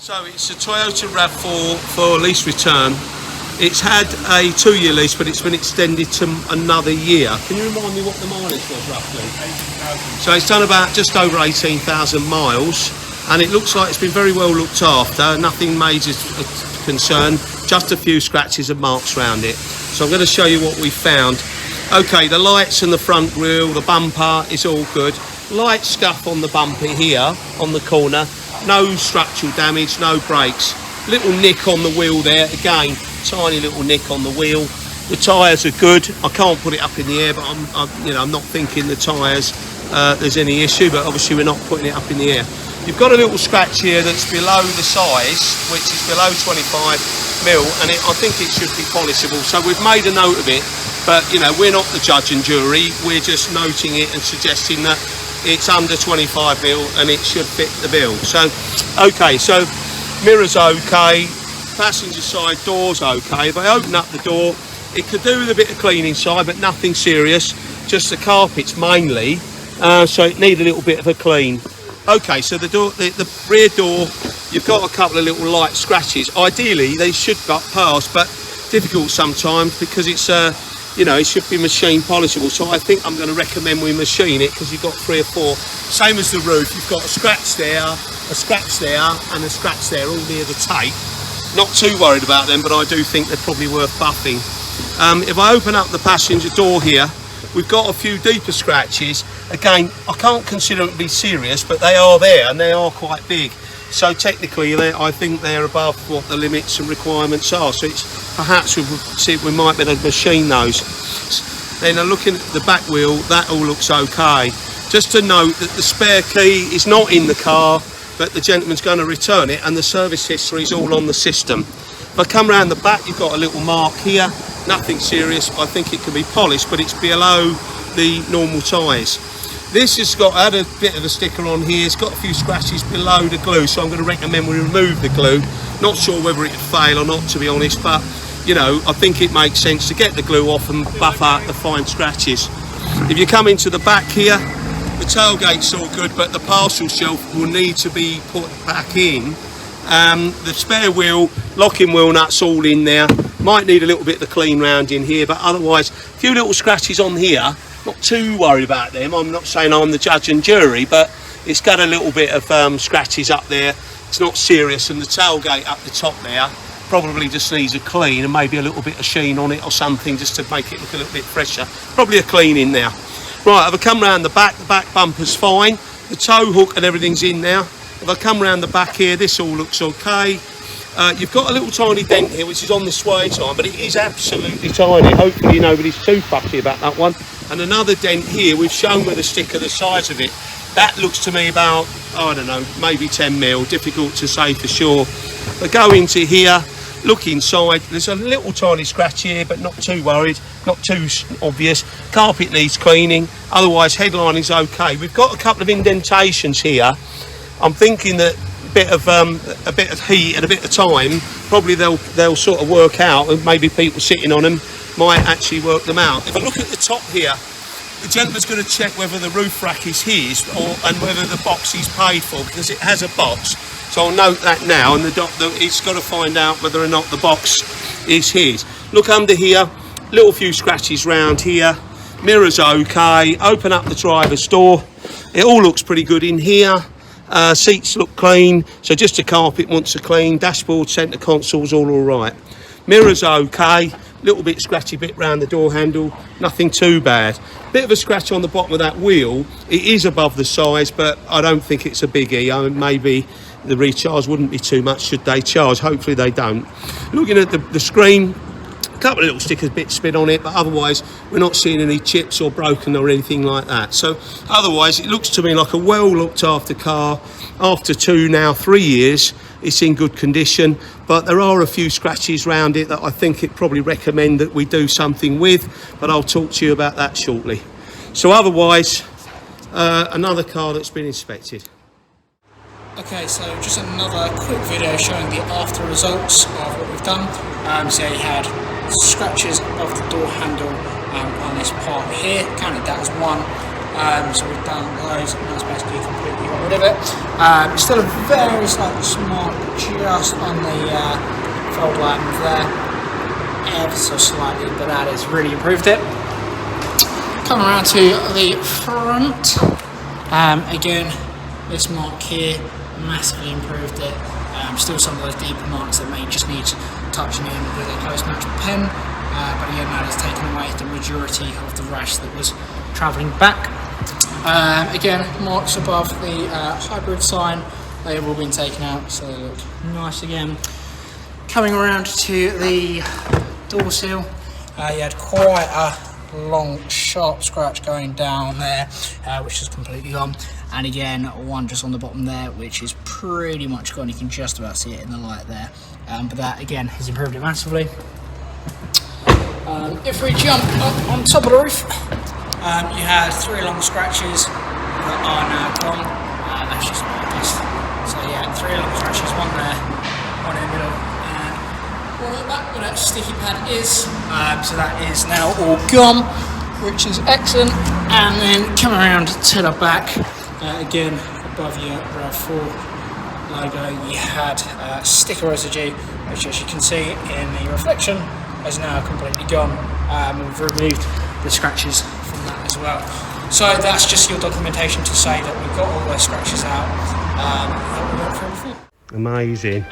So it's a Toyota RAV4 for lease return. It's had a 2-year lease, but it's been extended to another year. Can you remind me what the mileage was roughly? 18,000. So it's done about just over 18,000 miles, and it looks like it's been very well looked after. Nothing major concern, just a few scratches and marks around it. So I'm going to show you what we found. Okay, the lights and the front grille, the bumper is all good. Light scuff on the bumper here, on the corner. No structural damage, no brakes. Little nick on the wheel there, again, tiny little nick on the wheel. The tyres are good. I can't put it up in the air, but I'm not thinking the tyres there's any issue, but obviously we're not putting it up in the air. You've got a little scratch here that's below the size, which is below 25mm, and I think it should be polishable. So we've made a note of it, but we're not the judge and jury. We're just noting it and suggesting that it's under 25mm and it should fit the bill. So, okay, so mirror's okay, passenger side door's okay. If I open up the door, it could do with a bit of cleaning inside, but nothing serious, just the carpets mainly, so it needs a little bit of a clean. Okay, so the door, the rear door, you've got a couple of little light scratches. Ideally, they should pass, but difficult sometimes because it's it should be machine polishable. So I think I'm going to recommend we machine it because you've got 3 or 4. Same as the roof, you've got a scratch there, a scratch there, and a scratch there, all near the tape. Not too worried about them, but I do think they're probably worth buffing. If I open up the passenger door here, we've got a few deeper scratches. Again, I can't consider it to be serious, but they are there and they are quite big. So technically, I think they're above what the limits and requirements are. So it's perhaps we might be able to machine those. Then looking at the back wheel, that all looks okay. Just to note that the spare key is not in the car, but the gentleman's going to return it, and the service history is all on the system. If I come around the back, you've got a little mark here. Nothing serious. I think it can be polished, but it's below the normal tyres. This has had a bit of a sticker on here. It's got a few scratches below the glue, so I'm going to recommend we remove the glue. Not sure whether it'd fail or not, to be honest, but I think it makes sense to get the glue off and buff out the fine scratches. If you come into the back here, the tailgate's all good, but the parcel shelf will need to be put back in. The spare wheel, locking wheel nuts all in there. Might need a little bit of clean round in here, but otherwise, a few little scratches on here. Not too worried about them. I'm not saying I'm the judge and jury, but it's got a little bit of scratches up there. It's not serious, and the tailgate up the top there probably just needs a clean and maybe a little bit of sheen on it or something just to make it look a little bit fresher. Probably a clean in there. Right, if I come round the back bumper's fine. The tow hook and everything's in there. If I come round the back here, this all looks okay. You've got a little tiny dent here, which is on the sway time, but it is absolutely tiny. Hopefully nobody's too fussy about that one. And another dent here, we've shown with a sticker the size of it. That looks to me about, I don't know, maybe 10mm, difficult to say for sure. But go into here, look inside, there's a little tiny scratch here, but not too worried, not too obvious. Carpet needs cleaning, otherwise headline is okay. We've got a couple of indentations here. I'm thinking that a bit of heat and a bit of time, probably they'll sort of work out, and maybe people sitting on them might actually work them out. If I look at the top here, the gentleman's going to check whether the roof rack is his and whether the box he's paid for, because it has a box. So I'll note that now, and he's got to find out whether or not the box is his. Look under here, little few scratches round here. Mirror's okay. Open up the driver's door. It all looks pretty good in here. Seats look clean, so just a carpet wants a clean. Dashboard, centre console's all right. Mirror's okay. Little bit scratchy bit round the door handle, nothing too bad. Bit of a scratch on the bottom of that wheel. It is above the size, but I don't think it's a biggie. I mean, maybe the recharge wouldn't be too much should they charge. Hopefully they don't. Looking at the screen, a couple of little stickers, bit spit on it, but otherwise we're not seeing any chips or broken or anything like that. So otherwise it looks to me like a well looked after car. After 3 years, it's in good condition, but there are a few scratches around it that I think it probably recommend that we do something with, but I'll talk to you about that shortly. So otherwise, another car that's been inspected. Okay, so just another quick video showing the after results of what we've done. So you had scratches above the door handle on this part here, counted that as one. So we've done those, and that's basically completely got rid of it. Still a very slight smart just on the fold line there, ever so slightly, but that has really improved it. Coming around to the front, again, this mark here massively improved it. Still some of those deeper marks that may just need touching in with a close match pen, but again, that has taken away the majority of the rash that was travelling back. Again, marks above the hybrid sign, they have all been taken out, so they look nice again. Coming around to the door seal, you had quite a long sharp scratch going down there, which is completely gone, and again one just on the bottom there which is pretty much gone. You can just about see it in the light there, but that again has improved it massively. If we jump up on top of the roof, you had 3 long scratches that are now gone. That's just what it is. So yeah, 3 long scratches, one there, one in the middle, and one at the back where that sticky pad is. So that is now all gone, which is excellent. And then come around to the back, again above your RAV4 logo, you had sticker residue, which as you can see in the reflection is now completely gone. We've removed the scratches from that as well. So that's just your documentation to say that we've got all those scratches out that we went through before. Amazing.